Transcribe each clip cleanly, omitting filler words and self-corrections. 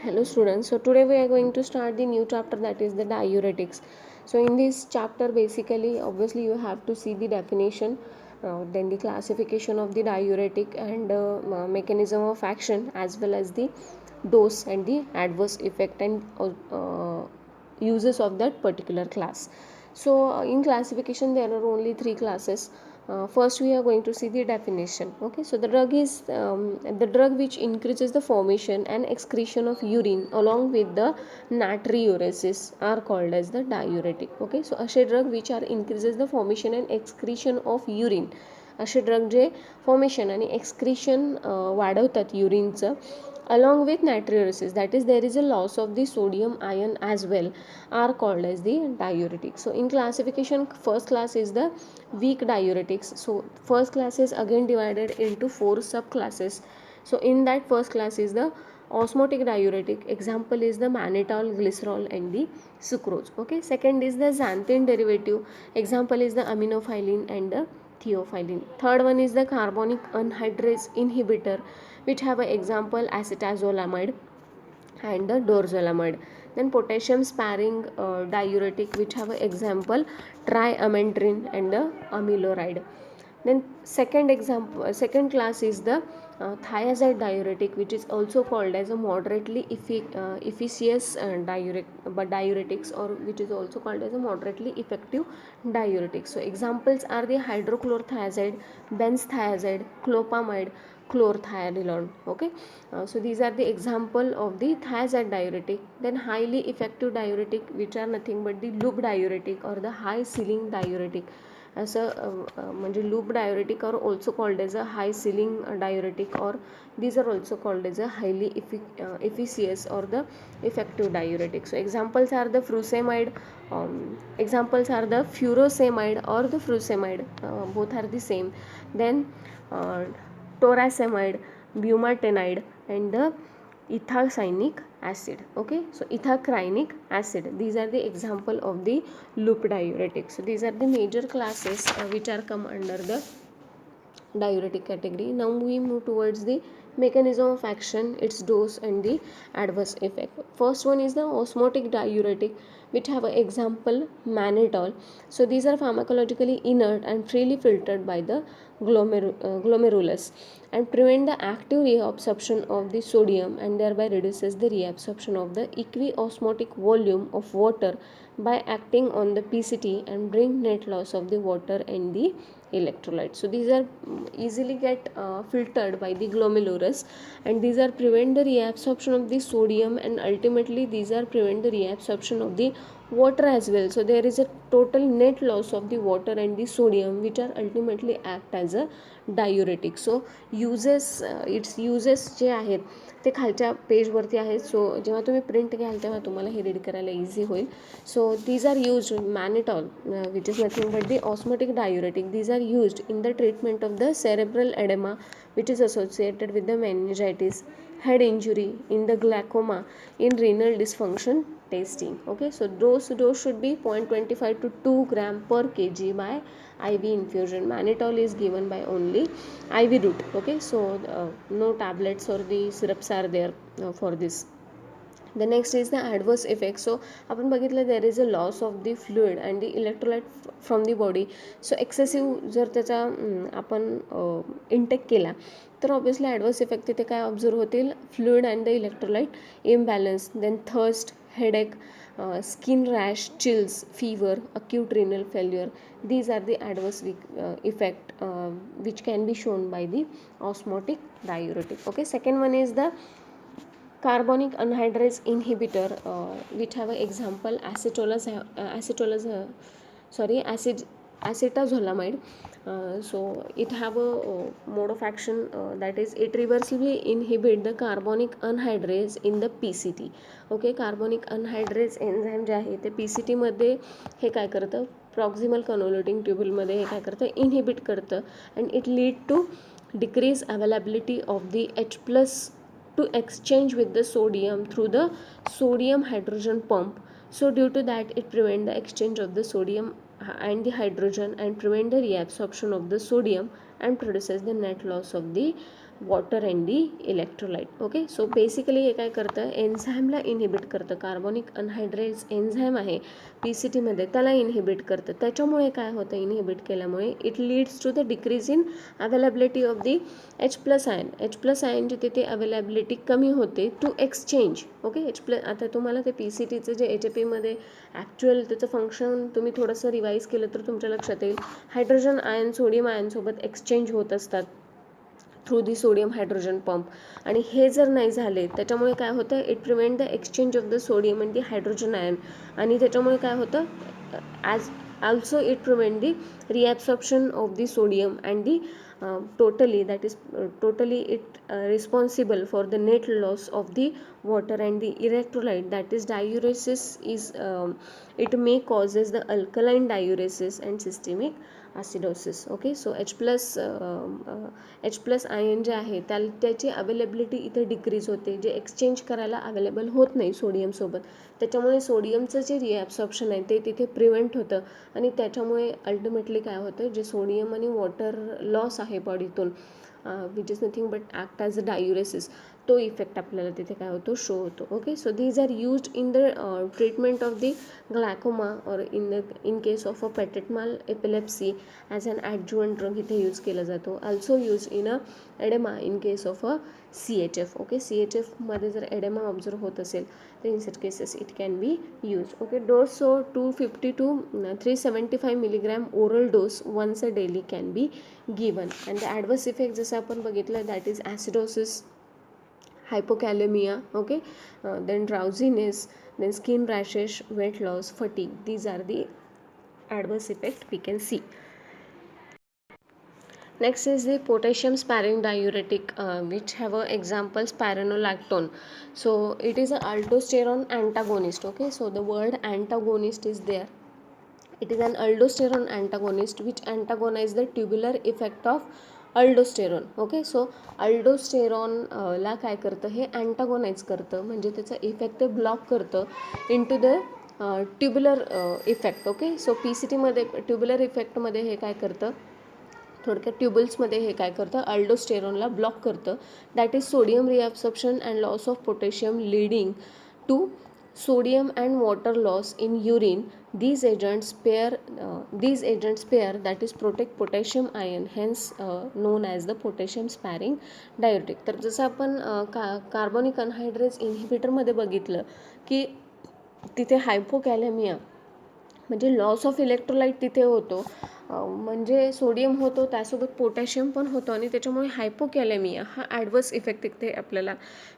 Hello students, so today we are going to start the new chapter, that is the diuretics. So in this chapter basically obviously you have to see the definition, then the classification of the diuretic and mechanism of action, as well as the dose and the adverse effect and uses of that particular class. So in classification there are only three classes. First we are going to see the definition. Okay, so the drug is the drug which increases the formation and excretion of urine along with the natriuresis are called as the diuretic. Okay, so असे drug which are increases the formation and excretion of urine, असे drug जे formation आणि excretion वाढवतात युरिनचं along with natriuresis, that is there is a loss of the sodium ion as well, are called as the diuretic. So in classification, first class is the weak diuretics. So first class is again divided into four subclasses. So in that first class is the osmotic diuretic, example is the mannitol, glycerol and the sucrose. Okay, second is the xanthine derivative, example is the aminophylline and the theophylline. Third one is the carbonic anhydrase inhibitor, which have an example acetazolamide and the dorzolamide. Then potassium sparing diuretic, which have an example triamendrin and the amiloride. Then second class is the thiazide diuretic, which is also called as a moderately efficacious diuretics, or which is also called as a moderately effective diuretic. So examples are the hydrochlorothiazide, benzthiazide, clopamide, chlorothianidone. Okay, so these are the example of the thiazide diuretic. Then highly effective diuretic, which are nothing but the loop diuretic or the high ceiling diuretic. असं म्हणजे loop diuretic are also called as a high ceiling diuretic, और these are also called as a highly efficacious or the effective diuretic. So examples are the furosemide, examples are the furosemide or the furosemide, both are the same. Then toracemide, bumetanide and the ethacinic acid. Okay, so ethacrynic acid, these are the example of the loop diuretics. So these are the major classes which are come under the diuretic category. Now we move towards the mechanism of action, its dose and the adverse effect. First one is the osmotic diuretic, which have an example mannitol. So these are pharmacologically inert and freely filtered by the glomerulus and prevent the active reabsorption of the sodium and thereby reduces the reabsorption of the equiosmotic volume of water by acting on the PCT and bring net loss of the water and the electrolytes. So these are easily get filtered by the glomerulus, and these are prevent the reabsorption of the sodium, and ultimately these are prevent the reabsorption of the water as well. So there is a total net loss of the water and the sodium, which are ultimately act as a diuretic. So uses its uses जे आहेत ते खालच्या पेजवरती आहेत. सो जेव्हा तुम्ही print घ्याल तेव्हा तुम्हाला हे read करायला इझी होईल. So these are used mannitol, which is nothing but the osmotic diuretic. These are used in the treatment of the cerebral edema, which is associated with the meningitis, head injury, in the glaucoma, in renal dysfunction testing. Okay, so dose should be 0.25 to 2 gram per kg by IV infusion. Mannitol is given by only IV route. Okay, so no tablets or the syrups are there for this. The next is the adverse effect. So आपण बघितलं there is a loss of the fluid and the electrolyte from the body. So excessive जर त्याचा आपण intake केला तर obviously adverse effect तिथे काय observe होतील, fluid and the electrolyte imbalance, then thirst, headache, skin rash, chills, fever, acute renal failure. These are the adverse effect which can be shown by the osmotic diuretic. Okay, second one is the carbonic anhydrase inhibitor, which have an example acetazolamide. So it have a mode of action, that is it reversibly inhibit the carbonic anhydrase in the PCT. Okay, carbonic anhydrase enzyme जे आहे ते PCT मध्ये हे काय करतं, proximal कन्व्होल्युटिंग ट्यूबुलमध्ये हे काय करतं, inhibit करतं, and it lead to decrease availability of the H plus to exchange with the sodium through the sodium hydrogen pump. So due to that it prevent the exchange of the sodium and the hydrogen and prevent the reabsorption of the sodium and produces the net loss of the water and the electrolyte. Okay, so basically हे काय करतं, एन्झाईमला inhibit करतं. Carbonic anhydrase enzyme आहे PCT मध्ये, त्याला inhibit करतं. त्याच्यामुळे काय होतं, इनहिबिट केल्यामुळे it leads to the decrease in availability of the H+ ion. H+ आयनची तिथे अवेलेबिलिटी कमी होते टू एक्सचेंज. ओके, H+, आता तुम्हाला ते PCTचं जे ATPमध्ये ॲक्च्युअल त्याचं फंक्शन तुम्ही थोडंसं रिवाईज केलं तर तुमच्या लक्षात येईल. हायड्रोजन आयन सोडियम आयनसोबत एक्सचेंज होत असतात through the sodium hydrogen pump. आणि हे जर नाही झाले त्याच्यामुळे काय होतं, it prevent the exchange of the sodium and the hydrogen ion. आणि त्याच्यामुळे काय होतं, as also it prevent the reabsorption of the sodium and the totally it responsible for the net loss of the water and the electrolyte, that is diuresis is it may causes the alkaline diuresis and systemic acidosis. Okay, so H+ ion जे आहे त्याची availability इथे decrease होते, जे exchange करायला available होत नाही सोडियमसोबत. त्याच्यामुळे सोडियमचं जे रिॲब्सॉर्प्शन आहे ते तिथे प्रिव्हेंट होतं आणि त्याच्यामुळे अल्टिमेटली काय होतं, जे सोडियम आणि वॉटर लॉस आहे बॉडीतून, which is nothing but act as a diuresis, तो इफेक्ट आपल्याला तिथे काय होतो, शो होतो. Okay, so these are used in the treatment of the glaucoma और in case of a petit mal epilepsy as an adjuvant drug इथे use केला जातो. Also use in a edema in case of a CHF. Okay, CHFमध्ये जर edema observe होत असेल तर in such cases it can be use. Okay, dose so 250 to 375 milligram oral dose once a daily can be given. And the adverse effect जसं आपण बघितलं that is acidosis, hypokalemia, okay, then drowsiness, then skin rashes, weight loss, fatigue. These are the adverse effect we can see. Next is the potassium sparing diuretic, which have a example spironolactone. So it is a aldosterone antagonist. Okay, so the word antagonist is there. It is an aldosterone antagonist which antagonize the tubular effect of aldosterone. Okay, so अल्डोस्टेरॉनला काय करतं, हे antagonize करतं, म्हणजे त्याचा effect block करतं into the tubular effect. Okay, so PCTमध्ये tubular इफेक्टमध्ये हे काय करतं, थोडक्यात ट्युबल्समध्ये हे काय करतं, अल्डोस्टेरॉनला ब्लॉक करतं. That is sodium reabsorption and loss of potassium leading to sodium and water loss in urine. These agents pair that is protect potassium ion, hence known as the potassium sparing diuretic. तर जसं आपण carbonic अनहायड्रेज इन्हिबिटरमध्ये बघितलं की तिथे हायपोकॅलेमिया म्हणजे loss of electrolyte तिथे होतो, म्हणजे सोडियम होतो, त्यासोबत पोटॅशियम पण होतो आणि त्याच्यामुळे हायपोकॅलेमिया हा ॲडवर्स इफेक्ट तिथे आपल्याला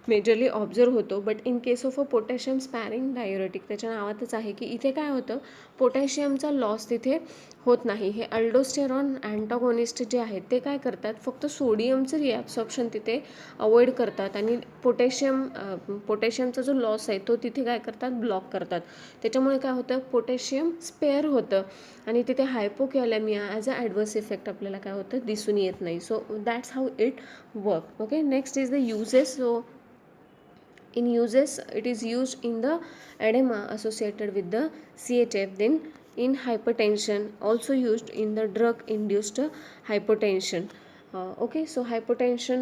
मेजरली ऑब्झर्व होतो. But in case of a potassium sparing diuretic, त्याच्या नावातच आहे की इथे काय होतं, पोटॅशियमचा लॉस तिथे होत नाही. हे अल्डोस्टेरॉन अँटागोनिस्ट जे आहेत ते काय करतात, फक्त सोडियमचं रिॲब्सॉर्प्शन तिथे अवॉइड करतात आणि पोटॅशियमचा जो लॉस आहे तो तिथे काय करतात, ब्लॉक करतात. त्याच्यामुळे काय होतं, पोटॅशियम स्पेअर होतं आणि तिथे हायपोकॅलेमिया ॲज अ ॲडवर्स इफेक्ट आपल्याला काय होतं, दिसून येत नाही. So that's how it work. Okay, next is the uses. So in uses, it is used in the edema associated with the CHF, then in hypertension, also used in the drug induced hypotension. Okay, so hypotension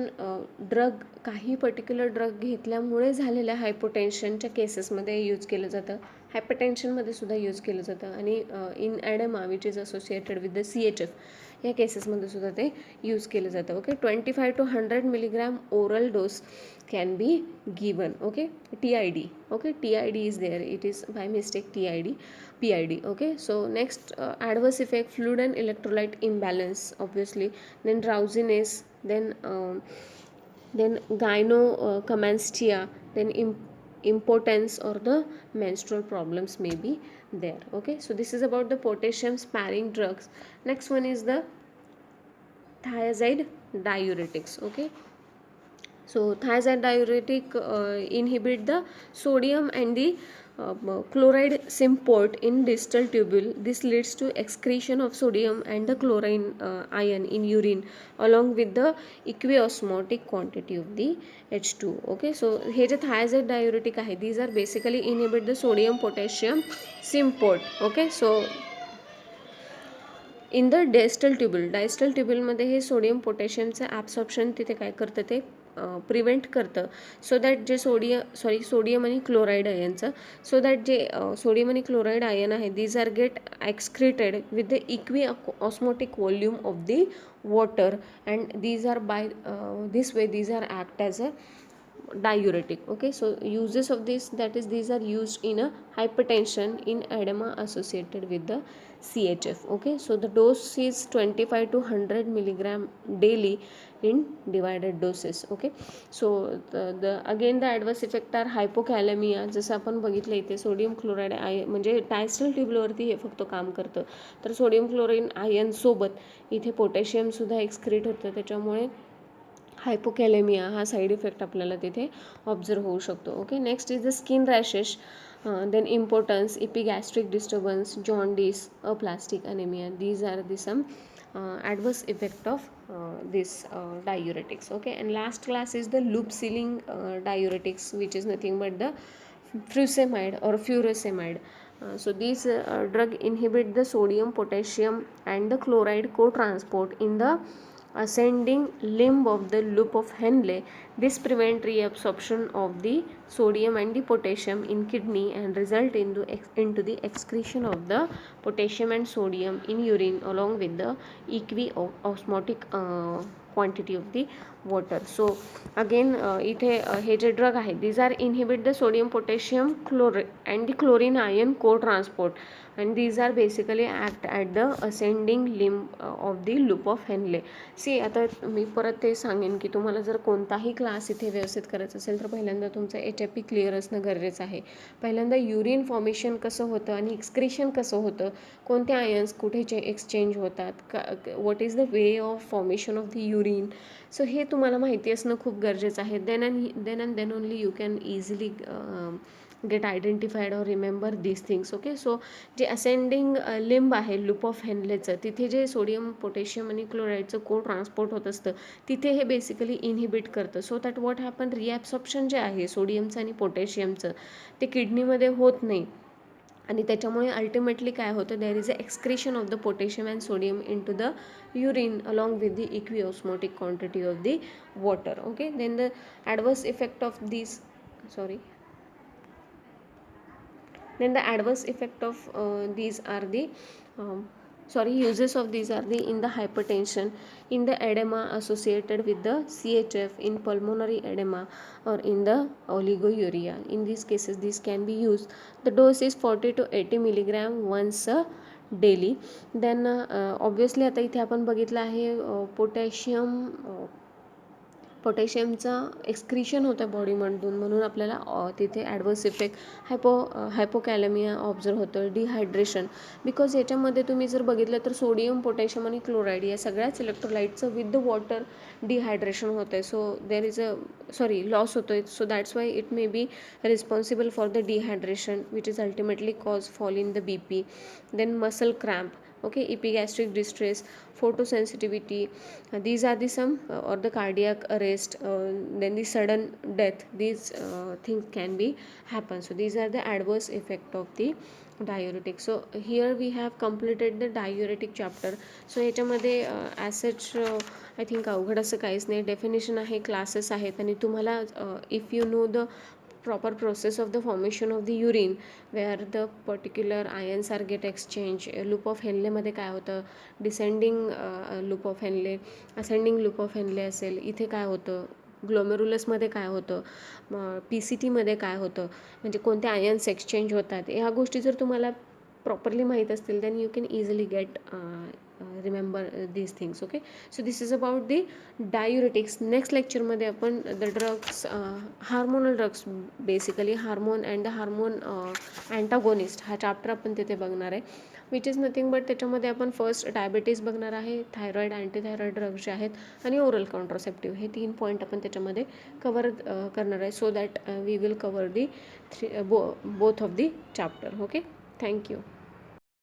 drug, काही particular drug घेतल्यामुळे झालेल्या हायपोटेन्शनच्या केसेसमध्ये use केलं जातं, हायपरटेन्शनमध्ये सुद्धा use केलं जातं आणि in edema which is associated with the CHF या केसेसमध्ये सुद्धा ते यूज केलं जातं. Okay, 25 to 100 milligram oral dose can be given. Okay, TID. Okay, TID is there, it is by mistake PID. Okay, so next adverse effect, fluid and electrolyte imbalance obviously, then drowsiness, then gynecomastia, then impotence or the menstrual problems may be there. Okay, so this is about the potassium sparing drugs. Next one is the thiazide diuretics. Okay, so thiazide diuretic inhibit the sodium and the chloride symport in distal tubule. This leads to excretion of sodium and the chlorine ion in urine along with the equiosmotic quantity of the H2. Okay, so हे जे thiazide diuretic आहे, these are basically inhibit the sodium potassium symport. Okay, so in the distal ट्युब्युलमध्ये हे sodium पोटॅशियमचं absorption तिथे काय करतं ते प्रिव्हेंट करतं, सो दॅट जे सोडियम आणि क्लोराईड आयनचं, सो दॅट जे सोडियम आणि क्लोराईड आयन आहे these are get excreted with the equiosmotic volume of the water and these are by this way these are act as a diuretic. Okay, so uses of this, that is these are used in a hypertension in edema associated with the CHF. Okay, so the dose is 25 to 100 milligram daily in divided doses. Okay, so the again the adverse effect are hypokalemia, जसं आपण बघितलं इथे sodium chloride म्हणजे डायस्टल ट्यूबवरती हे फक्त काम करतं, तर sodium chloride ion सोबत इथे पोटॅशियम सुद्धा एक्सक्रीट होतं, त्याच्यामुळे हायपोकॅलेमिया हा साईड इफेक्ट आपल्याला तिथे ऑब्झर्व होऊ शकतो. Okay, next is the skin rashes, then impotence, epigastric disturbance, jaundice, aplastic anaemia. These are the some adverse effect of this diuretics. Okay, and last class is the loop sealing diuretics, which is nothing but the furosemide or furosemide. So these drug inhibit the sodium, potassium and the chloride co-transport in the ascending limb of the loop of Henle. This prevent reabsorption of the sodium and the potassium in kidney and result into the excretion of the potassium and sodium in urine along with the osmotic quantity of the water. So again इथे हे जे drug आहे these are inhibit the sodium, potassium, chloride and the chlorine ion co-transport and these are basically act at the ascending limb of the loop of Henle. सी आता मी परत ते सांगेन की तुम्हाला जर कोणताही क्लास इथे व्यवस्थित करायचा असेल तर पहिल्यांदा तुमचं HFP क्लिअर असणं गरजेचं आहे. पहिल्यांदा युरिन फॉर्मेशन कसं होतं आणि एक्सक्रिशन कसं होतं, कोणते आयन्स कुठे एक्सचेंज होतात, what is the way of formation of the urine, so हे तुम्हाला माहिती असणं खूप गरजेचं आहे. Then and only you can easily get identified और remember these things. Okay, so जे असेंडिंग लिंब आहे लूप ऑफ हेनलेचं, तिथे जे सोडियम, पोटॅशियम आणि क्लोराईडचं को ट्रान्सपोर्ट होत असतं तिथे हे बेसिकली इनहिबिट करतं, सो दॅट व्हॉट हॅपन, रिॲब्सॉर्प्शन जे आहे सोडियमचं आणि पोटॅशियमचं ते किडनीमध्ये होत नाही आणि त्याच्यामुळे अल्टिमेटली काय होतं, there is a excretion of the potassium and sodium into the urine along with the equiosmotic quantity of the water. Okay, then the adverse effect of these these are the uses of these are the in the hypertension, in the edema associated with the CHF, in pulmonary edema or in the oliguria. In these cases this can be used. The dose is 40 to 80 milligram once a daily. Then obviously आता इथे आपण बघितलं आहे पोटॅशियमचं excretion होतं आहे बॉडीमधून, म्हणून आपल्याला तिथे ॲडवर्स इफेक्ट हायपोकॅलेमिया ऑब्झर्व होतं, डिहायड्रेशन, बिकॉज याच्यामध्ये तुम्ही जर बघितलं तर सोडियम, पोटॅशियम आणि क्लोराईड या सगळ्याच इलेक्ट्रोलाइटचं विथ द वॉटर डिहायड्रेशन होतं आहे, सो देर इज लॉस होतो आहे, so that's why it may be responsible for the dehydration which is ultimately cause fall in the BP. Then muscle cramp, okay, epigastric distress, photosensitivity, these are the some or the cardiac arrest, then the sudden death, these things can be happen. So these are the adverse effect of the diuretic. So here we have completed the diuretic chapter. So याच्यामध्ये as such I think अवघड असं काहीच नाही, definition आहे, classes आहेत आणि तुम्हाला if you know the proper process of the formation of the urine where the particular ions are get exchange, loop of Henle मध्ये काय होतं, descending loop of Henle, ascending loop of Henle असेल, इथे काय होतं, ग्लोमेरुलसमध्ये काय होतं, PCTमध्ये काय होतं, म्हणजे कोणते आयन्स एक्सचेंज होतात, ह्या गोष्टी जर तुम्हाला प्रॉपरली माहीत असतील then you can easily get remember these things. Okay, so this is about the diuretics. Next लेक्चरमध्ये आपण the drugs, hormonal drugs, basically hormone and the hormone antagonist हा चॅप्टर आपण तिथे बघणार आहे, विच इज नथिंग बट त्याच्यामध्ये आपण फर्स्ट डायबिटीज बघणार आहे, थायरॉईड, अँटीथायरॉईड ड्रग्स जे आहेत आणि ओरल कॉन्ट्रासेप्टिव्ह, हे 3 पॉईंट आपण त्याच्यामध्ये कवर करणार आहे, so that we will cover the both of the chapter. Okay, thank you.